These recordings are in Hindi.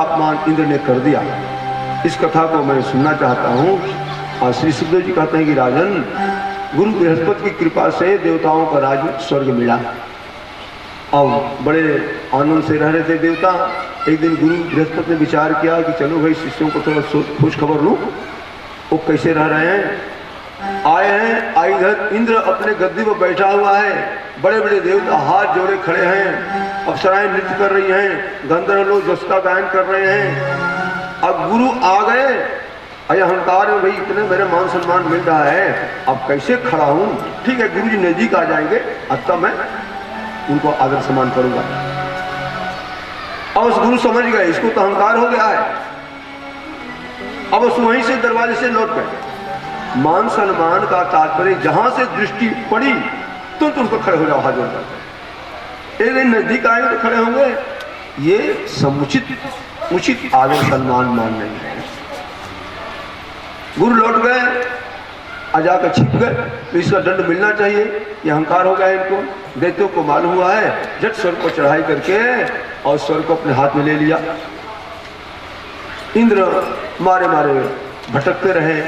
अपमान इंद्र ने कर दिया। इस कथा को मैं सुनना चाहता हूँ। और श्री सुखदेव जी कहते हैं कि राजन, गुरु बृहस्पति की कृपा से देवताओं का राज स्वर्ग मिला और बड़े आनंद से रह रहे थे देवता। एक दिन गुरु बृहस्पति ने विचार किया कि चलो भाई शिष्यों को थोड़ा खुश खबर लूँ, वो कैसे रह रहे हैं। आए हैं, इधर इंद्र अपने गद्दी पर बैठा हुआ है, बड़े बड़े देवता हाथ जोड़े खड़े हैं, अप्सराएं नृत्य कर रही हैं, गंधर्व लोग जस का गायन कर रहे हैं। अब गुरु आ गए, अहंकार में भाई इतने मेरे मान सम्मान मिल रहा है, अब कैसे खड़ा हूँ। ठीक है, गुरु जी नजदीक आ जाएंगे, अब तब मैं उनको आदर सम्मान करूंगा। अब उस गुरु समझ गए इसको तो अहंकार हो गया है। अब उस वहीं से दरवाजे से लौट गए। मान सम्मान का तात्पर्य जहां से दृष्टि पड़ी तुरंत उसको खड़े हो जाओ, हाथ जोड़कर। एक दिन नजदीक आएंगे तो खड़े होंगे, ये समुचित उचित आदर सम्मान मान नहीं है। गुरु लौट गए, जाकर छिप गए, तो इसका दंड मिलना चाहिए, ये अहंकार हो गया इनको। दैत्यों को मालूम हुआ है, झट स्वर्ग को चढ़ाई करके और स्वर्ग को अपने हाथ में ले लिया। इंद्र मारे मारे भटकते रहे,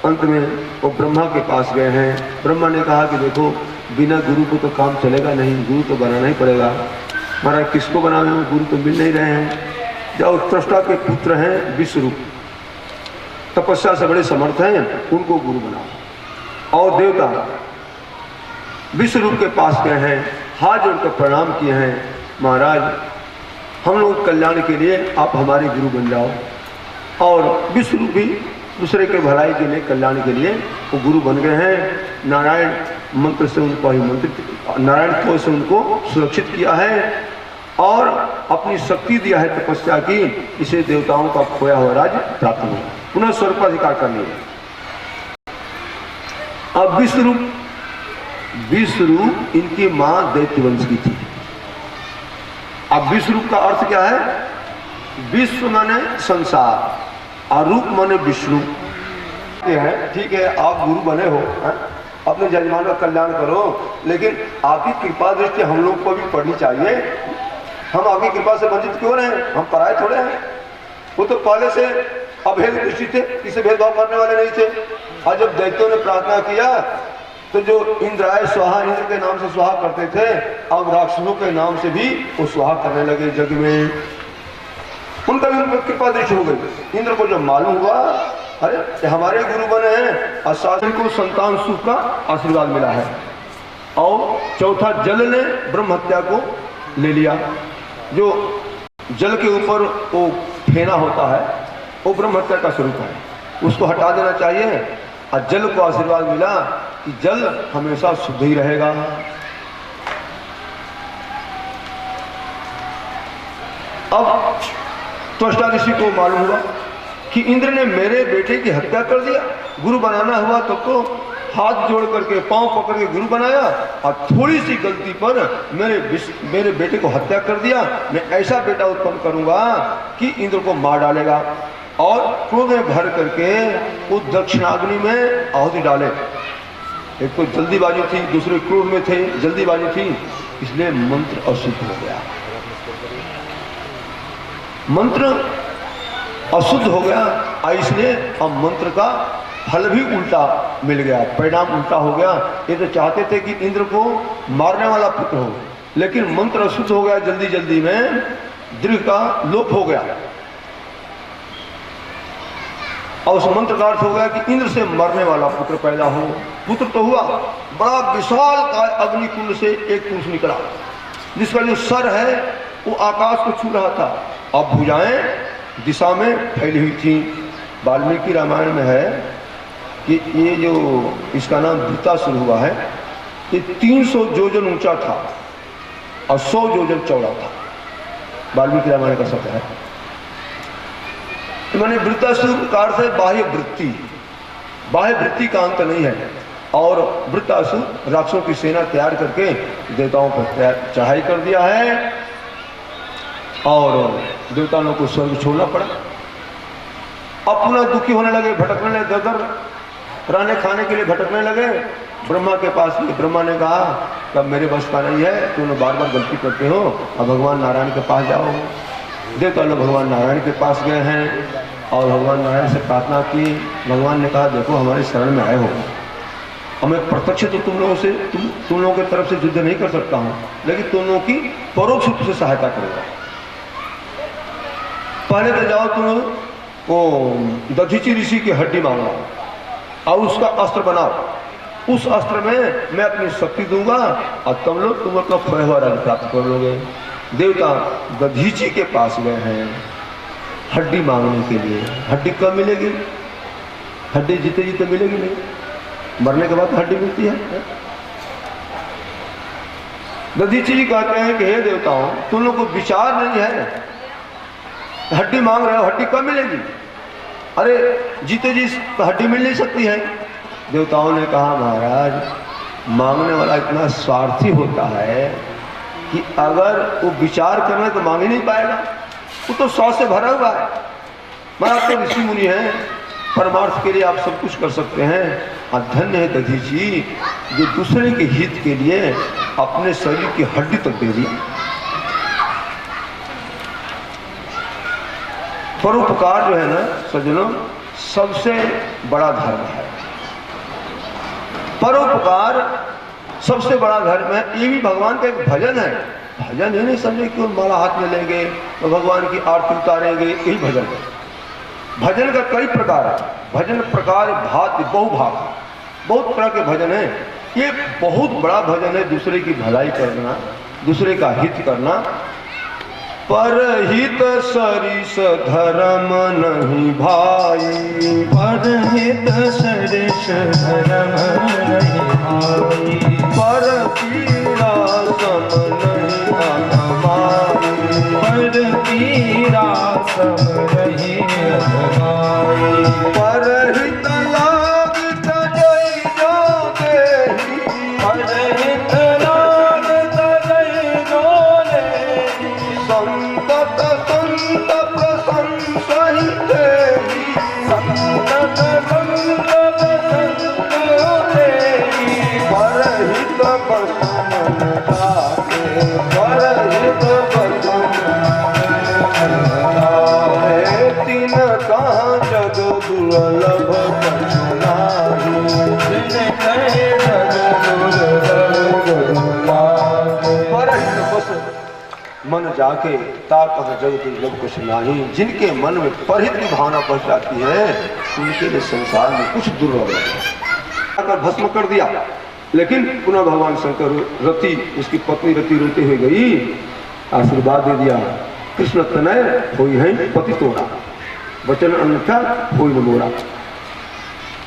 अंत में वो ब्रह्मा के पास गए हैं। ब्रह्मा ने कहा कि देखो, बिना गुरु को तो काम चलेगा नहीं, गुरु तो बनाना ही पड़ेगा। महाराज किसको बनावे, गुरु तो मिल नहीं रहे हैं। जाओ, त्वष्टा के पुत्र हैं विश्वरूप, तपस्या से बड़े समर्थ हैं, उनको गुरु बनाओ। और देवता विश्वरूप के पास गए हैं, हाथ जोड़कर प्रणाम किए हैं, महाराज हम लोग कल्याण के लिए आप हमारे गुरु बन जाओ। और विश्वरूप भी दूसरे के भलाई के लिए, कल्याण के लिए वो गुरु बन गए हैं। नारायण मंत्र से उनको अभिमंत्रित, नारायण को से उनको सुरक्षित किया है और अपनी शक्ति दिया है तपस्या की, इसे देवताओं का खोया हुआ राज्य प्राप्त हुआ, पुनः स्वर्ग का अधिकार कर लिया। अब विश्वरूप इनकी मां दैत्यवंश की थी। अब विश्वरूप का अर्थ क्या है? विश्व माने संसार और रूप माने विष्णु है। ठीक है, आप गुरु बने हो, अपने जजमान का कल्याण करो, लेकिन आपकी कृपा दृष्टि हम लोग को भी पढ़नी चाहिए। हम आपकी कृपा से वंचित क्यों रहे? हम पराये थोड़े हैं। वो तो पहले से अभेद दृष्टि थे, किसी भेदभाव करने वाले नहीं थे। और जब दैत्यों ने प्रार्थना किया तो जो इंद्राय स्वाहा, इंद्र के नाम से स्वाहा करते थे, अब राक्षसों के नाम से भी वो स्वाहा करने लगे जग में। उनका भी उन कृपा दृष्टि हो गई। इंद्र को जब मालूम हुआ, अरे हमारे गुरु बने हैं, और शासन को संतान सुख का आशीर्वाद मिला है। और चौथा, जल ने ब्रह्म हत्या को ले लिया। जो जल के ऊपर वो फेना होता है, वो ब्रह्म हत्या का स्वरूप है, उसको हटा देना चाहिए। और जल को आशीर्वाद मिला कि जल हमेशा शुद्ध ही रहेगा। अब त्वष्टा ऋषि को मालूम हुआ कि इंद्र ने मेरे बेटे की हत्या कर दिया। गुरु बनाना हुआ तो हाथ जोड़ करके पांव पकड़ के गुरु बनाया, और थोड़ी सी गलती पर मेरे बेटे को हत्या कर दिया। मैं ऐसा बेटा उत्पन्न करूंगा कि इंद्र को मार डालेगा। और क्रोध में भर करके वो दक्षिणाग्नि में आहुति डाले। एक तो जल्दीबाजी थी, दूसरे क्रोध में थे, जल्दीबाजी थी, इसलिए मंत्र अशुद्ध हो गया। मंत्र अशुद्ध हो गया, इसलिए अब मंत्र का फल भी उल्टा मिल गया, परिणाम उल्टा हो गया। ये तो चाहते थे कि इंद्र को मारने वाला पुत्र हो, लेकिन मंत्र अशुद्ध हो गया, जल्दी जल्दी में दृढ़ का लोप हो गया। और उस मंत्र का अर्थ हो गया कि इंद्र से मरने वाला पुत्र पैदा हो। पुत्र तो हुआ, बड़ा विशाल काय अग्निकुंड से एक पुरुष निकला, जिसका जो सर है वो आकाश को छू रहा था, अब भुजाएं दिशा में फैली हुई थी। वाल्मीकि रामायण में है कि ये जो इसका नाम वृत्तासुर हुआ है, ये 300 योजन ऊंचा था और 100 योजन चौड़ा था। वाल्मीकि रामायण का शब्द है। मैंने वृत्तासुर का अर्थ है बाह्य वृत्ति, बाह्य वृत्ति का अंत नहीं है। और वृत्तासुर राक्षसों की सेना तैयार करके देवताओं पर चढ़ाई कर दिया है, और देवताओं को स्वर्ग छोड़ना पड़ा। अब पुनः दुखी होने लगे, भटकने लगे, दर रहने खाने के लिए भटकने लगे। ब्रह्मा के पास गए। ब्रह्मा ने कहा कि अब मेरे बस का नहीं है, तुमने बार बार गलती करते हो, अब भगवान नारायण के पास जाओ। देवता लोग भगवान नारायण के पास गए हैं और भगवान नारायण से प्रार्थना की। भगवान ने कहा देखो हमारे शरण में आए हो, और मैं प्रत्यक्ष तो तुम लोगों से तुम लोगों की तरफ से युद्ध नहीं कर सकता हूँ, लेकिन तुम लोगों की परोक्ष रूप से सहायता करूँगा। पहले तो जाओ तुम वो दधीची ऋषि की हड्डी मांगो और उसका अस्त्र बनाओ, उस अस्त्र में मैं अपनी शक्ति दूंगा और तुम अपना खोया हुआ राज्य प्राप्त कर लोगे। देवता दधीची के पास गए हैं हड्डी मांगने के लिए। हड्डी कब मिलेगी? हड्डी जीते जीते मिलेगी नहीं, मरने के बाद हड्डी मिलती है। दधीची जी कहते हैं कि हे देवताओं, तुम लोग को विचार नहीं है, हड्डी मांग रहे हो, हड्डी कब मिलेगी? अरे जीते जी हड्डी मिल नहीं सकती है। देवताओं ने कहा महाराज, मांगने वाला इतना स्वार्थी होता है कि अगर वो विचार करना तो मांग ही नहीं पाएगा, वो तो स्वार्थ से भरा हुआ है। महाराज तो ऋषि मुनि हैं, परमार्थ के लिए आप सब कुछ कर सकते हैं। और धन्य है दधीची जो दूसरे के हित के लिए अपने शरीर की हड्डी तक दे दी। परोपकार जो है ना सज्जनों, सबसे बड़ा धर्म है। परोपकार सबसे बड़ा धर्म है। ये भी भगवान का एक भजन है। भजन ये नहीं समझे कि माला हाथ में लेंगे तो भगवान की आरती उतारेंगे, यही भजन है। भजन का कई प्रकार है। भजन प्रकार भात बहुभाग, बहुत तरह के भजन है। ये बहुत बड़ा भजन है, दूसरे की भलाई करना, दूसरे का हित करना। परहित सरिस धर्म नहीं भाई, परहित सरिस धर्म नहीं भाई, पर पीरा सम नहीं अनमाई, पर पीरा सम नहीं अनमाई, परहित लाग तजई जो देही, परहित लाग तजई जो देही, संतत संत प्रशंसा ही देही, संतत संत प्रशंसा देही, परहित बसमन जाके, परहित तीन कहाँ जग दुर्लभ कछु नाही, जिन कहे जग दुर्लभ परहित बस मन जाके ताकत जग दुर्लभ कुछ नाही। जिनके मन में परहित की भावना पहुंच जाती है उनके लिए संसार में कुछ दुर्लभ है। अगर भस्म कर दिया, लेकिन पुनः भगवान शंकर रति, उसकी पत्नी रति रोते हुए गई, आशीर्वाद दे दिया, कृष्ण तनय होई है पति तोड़ा, वचन अन्यथा होई न मोरा।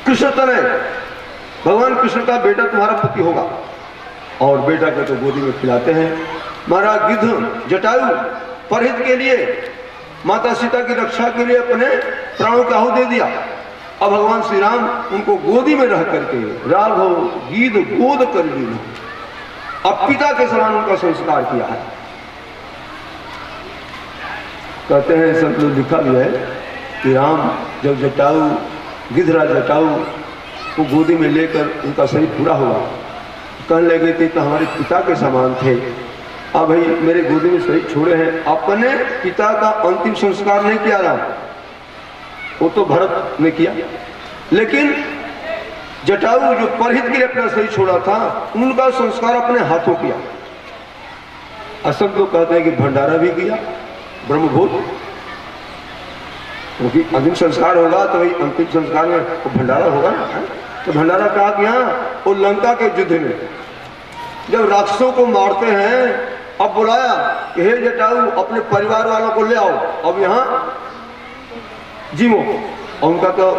कृष्ण तनय, भगवान कृष्ण का बेटा तुम्हारा पति होगा। और बेटा को तो गोदी में खिलाते हैं। महाराज गिद्ध जटायु परहित के लिए, माता सीता की रक्षा के लिए अपने प्राणों का आहुति दे दिया। अब भगवान श्री राम उनको गोदी में रह करके राघव गीध गोद कर ली, अब पिता के समान उनका संस्कार किया है। कहते हैं सब लोग लिखा भी है कि राम जब जटायु गिद्धराज जटायु को गोदी में लेकर उनका शरीर पूरा हुआ, कहने लगे थे तो हमारे पिता के समान थे, अब भाई मेरे गोदी में शरीर छोड़े हैं। अपने पिता का अंतिम संस्कार नहीं किया राम, वो तो भरत ने किया, लेकिन जटायु जो परहित के लिए अपना शरीर छोड़ा था उनका संस्कार अपने हाथों किया। असम तो कहते हैं कि भंडारा भी किया, ब्रह्मभूत, क्योंकि अंतिम संस्कार होगा तो वही अंतिम संस्कार में तो भंडारा होगा ना। तो भंडारा कहा कि हाँ, वो लंका के युद्ध में जब राक्षसों को मारते हैं, अब बुलाया कि हे जटायु अपने परिवार वालों को ले आओ, अब यहाँ जीवो। और उनका तो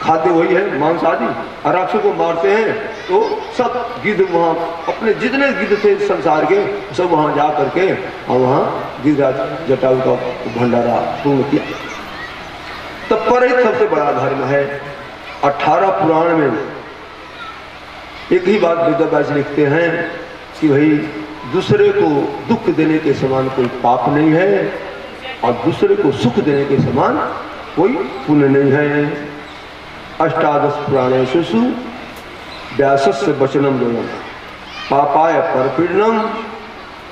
खाद्य वही है मांस आदि, और राक्षसों को मारते हैं तो सब गिद्ध वहाँ अपने जितने गिद्ध थे संसार के सब वहाँ जा करके और वहाँ गिद्धराज जटायु का भंडारा पूर्ण किया। तब परहित सबसे बड़ा धर्म है। 18 पुराण में एक ही बात वेदव्यास लिखते हैं कि भाई दूसरे को दुख देने के समान कोई पाप नहीं है और दूसरे को सुख देने के समान कोई पुण्य नहीं है। 18 पुराणेषु व्यासस्य वचनम दोयम पापाय परपीडनम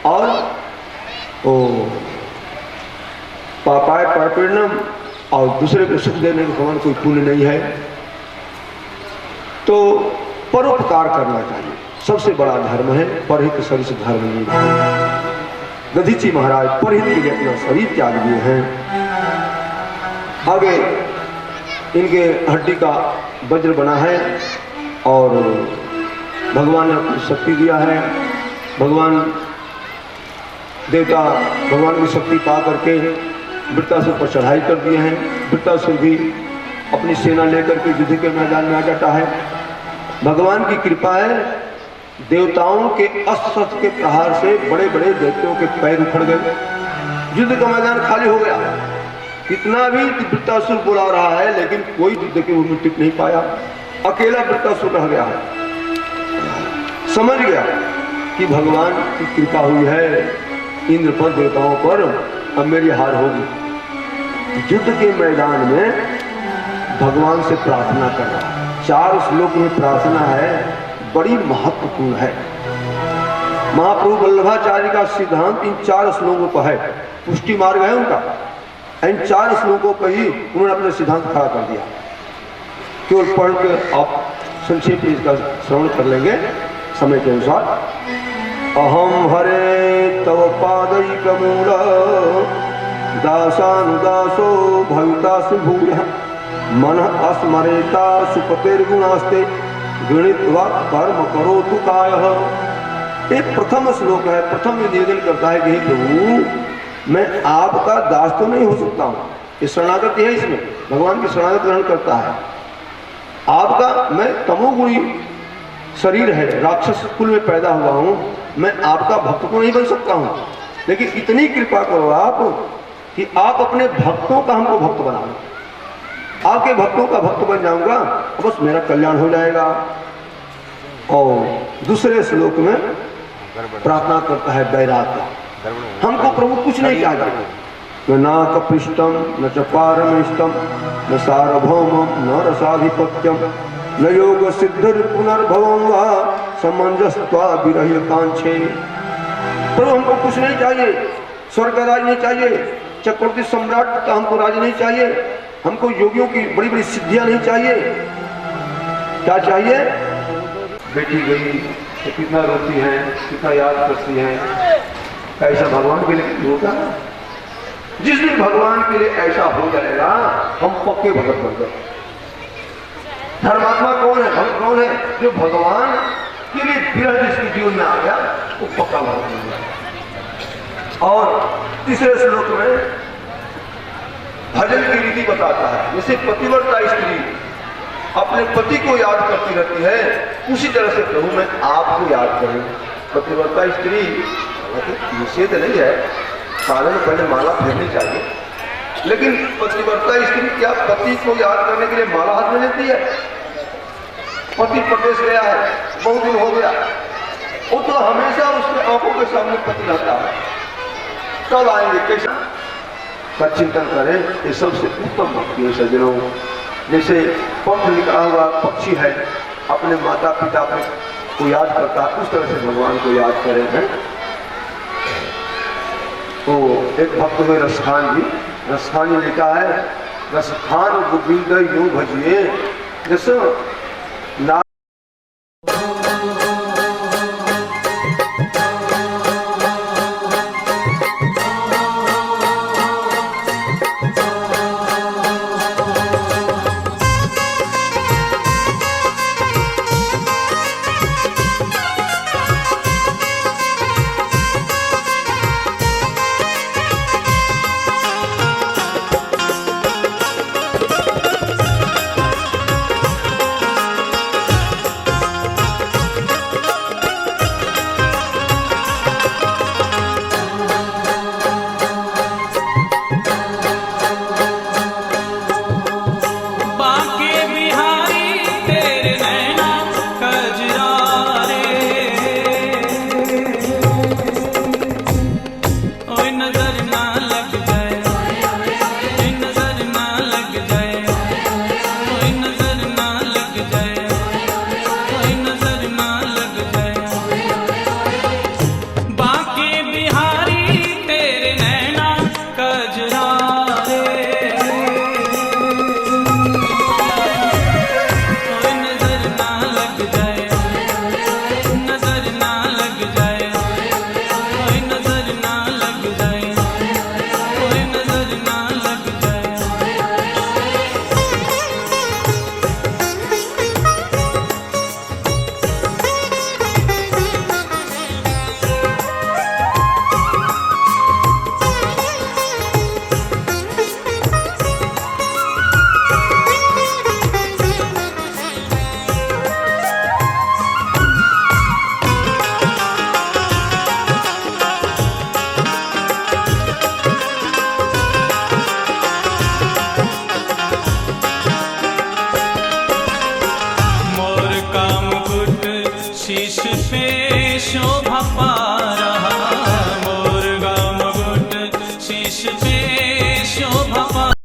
और पापाय परपीड़नम, और दूसरे को सुख देने के समान कोई पुण्य नहीं है। तो परोपकार करना चाहिए, सबसे बड़ा धर्म है। परहित सरिस धर्म नहीं है। दधीची महाराज परहित के लिए अपना शरीर त्याग दिए हैं। आगे इनके हड्डी का वज्र बना है और भगवान ने अपनी शक्ति दिया है। भगवान देवता भगवान की शक्ति पा करके वृत्तासुर पर चढ़ाई कर दिए हैं। वृत्तासुर भी अपनी सेना लेकर के युद्ध के मैदान में आ जाता है। भगवान की कृपा है, देवताओं के अस्त्र के प्रहार से बड़े बड़े देवताओं के पैर उखड़ गए। युद्ध का मैदान खाली हो गया। कितना भी वृत्तासुर बुला रहा है लेकिन कोई युद्ध के में टिक नहीं पाया। अकेला वृत्तासुर रह गया है। समझ गया कि भगवान की कृपा हुई है इंद्र पर, देवताओं पर, अब मेरी हार होगी। युद्ध के मैदान में भगवान से प्रार्थना कर रहा है। 4 श्लोक में प्रार्थना है, बड़ी महत्वपूर्ण है। महाप्रभु वल्लभाचार्य का सिद्धांत इन 4 श्लोकों पर है। पुष्टि मार्ग है उनका। इन 4 श्लोकों पर ही उन्होंने अपने सिद्धांत खड़ा कर दिया। केवल पढ़ के आप संक्षेप में इसका श्रवण कर लेंगे समय के अनुसार। अहम हरे तव पादैकमूल दासानुदासो भवितासु भूयः मन अस्मरेता सुपतिर्गुणास्ते गृणीत्वा कर्म करोतु कायः। एक प्रथम श्लोक है। प्रथम निवेदन करता है कि हे प्रभु, मैं आपका दास तो नहीं हो सकता हूँ। ये शरणागति है, इसमें भगवान की शरणागति ग्रहण करता है। आपका मैं तमोगुणी शरीर है, राक्षस कुल में पैदा हुआ हूँ, मैं आपका भक्त तो नहीं बन सकता हूँ। लेकिन इतनी कृपा करो आप कि आप अपने भक्तों का हमको भक्त बना लो। आपके भक्तों का भक्त बन जाऊंगा, बस मेरा कल्याण हो जाएगा। और दूसरे श्लोक में प्रार्थना करता है वैराग्य। हमको प्रभु कुछ नहीं चाहिए, न नाकपृष्टम न च पारमेष्टम न सार्वभौमम न रसाधिपत्यम न योग सिद्धिर पुनर्भवम वा समंजस्त्वा विरह्य कांक्षे। प्रभु हमको कुछ नहीं चाहिए, स्वर्ग का राज नहीं चाहिए, चक्रवर्ती सम्राट का हमको राज नहीं चाहिए, हमको योगियों की बड़ी बड़ी सिद्धियां नहीं चाहिए। क्या चाहिए? बेटी गई तो कितना रोती है, कितना याद करती है। ऐसा भगवान के लिए होगा? जिस दिन भगवान के लिए ऐसा हो जाएगा, हम पक्के भगत बन गए। धर्मात्मा कौन है? भक्त कौन है? जो भगवान के लिए विरह जिसके जीवन में आ गया, वो पक्का भगत बन गया। और तीसरे श्लोक में भजन की रीति बताता है। जैसे पतिव्रता स्त्री अपने पति को याद करती रहती है, उसी तरह से प्रभु मैं आपको याद करूं। पतिव्रता स्त्री निषेध नहीं है, साधन पहले माला फेरनी चाहिए, लेकिन पतिव्रता स्त्री क्या पति को याद करने के लिए माला हाथ में लेती है? पति प्रदेश गया है, बहुत दिन हो गया, वो तो हमेशा उसके आंखों के सामने पति रहता है। कब आएंगे, कैसा का चिंतन करें। ये सबसे उत्तम भक्ति है सज्जनों। जैसे पंख निकला हुआ पक्षी है, अपने माता पिता को याद करता है, उस तरह से भगवान को याद करें हैं। तो एक भक्त हुए रसखान जी, रसखान ने लिखा है, रसखान गोविंद यूं भजिए जैसे ना